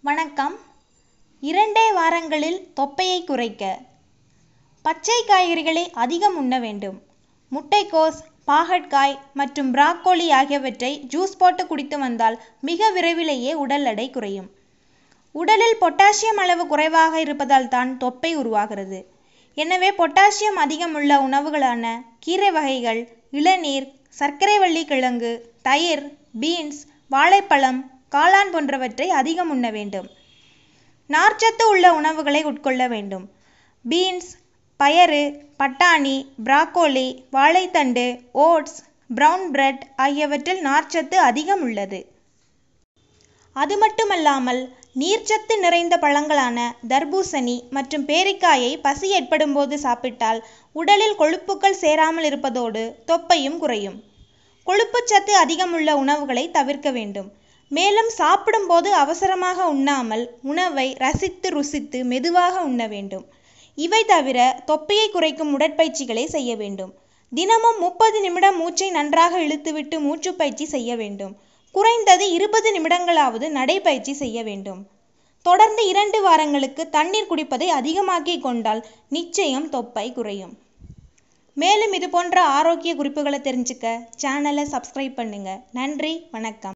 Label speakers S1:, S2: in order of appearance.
S1: வணக்கம். 2 வாரங்களில் தொப்பையை குறைக்க பச்சை காய்கறிகளை அதிகம் உண்ண வேண்டும். முட்டைக்கோஸ், பாகற்காய் மற்றும் பிராக்கோலி ஆகியவற்றை ஜூஸ் போட்டு குடித்து வந்தால் மிக விரைவிலேயே உடல் எடை குறையும். உடலில் பொட்டாசியம் அளவு குறைவாக இருப்பதால் தான் தொப்பை உருவாகிறது. எனவே பொட்டாசியம் அதிகமுள்ள உணவுகளான கீரை வகைகள், இளநீர், சர்க்கரைவள்ளி கிழங்கு, தயிர், பீன்ஸ், வாழைப்பழம், காளான் போன்றவற்றை அதிகம் உண்ண வேண்டும். நார்ச்சத்து உள்ள உணவுகளை உட்கொள்ள வேண்டும். பீன்ஸ், பயறு, பட்டாணி, பிராக்கோலி, வாழைத்தண்டு, ஓட்ஸ், பிரவுன் பிரெட் ஆகியவற்றில் நார்ச்சத்து அதிகம் உள்ளது. அது மட்டுமல்லாமல் நீர்ச்சத்து நிறைந்த பழங்களான தர்பூசணி மற்றும் பேரிக்காயை பசி ஏற்படும் போது சாப்பிட்டால் உடலில் கொழுப்புக்கள் சேராமல் இருப்பதோடு தொப்பையும் குறையும். கொழுப்புச்சத்து அதிகமுள்ள உணவுகளை தவிர்க்க வேண்டும். மேலும் சாப்பிடும்போது அவசரமாக உண்ணாமல் உணவை ரசித்து ருசித்து மெதுவாக உண்ண வேண்டும். இவை தவிர தொப்பையை குறைக்கும் உடற்பயிற்சிகளை செய்ய வேண்டும். தினமும் 30 நிமிடம் மூச்சை நன்றாக இழுத்துவிட்டு மூச்சுப்பயிற்சி செய்ய வேண்டும். குறைந்தது 20 நிமிடங்களாவது நடைப்பயிற்சி செய்ய வேண்டும். தொடர்ந்து 2 வாரங்களுக்கு தண்ணீர் குடிப்பதை அதிகமாக்கி கொண்டால் நிச்சயம் தொப்பை குறையும். மேலும் இது போன்ற ஆரோக்கிய குறிப்புகளை தெரிஞ்சுக்க சேனலை சப்ஸ்கிரைப் பண்ணுங்க. நன்றி, வணக்கம்.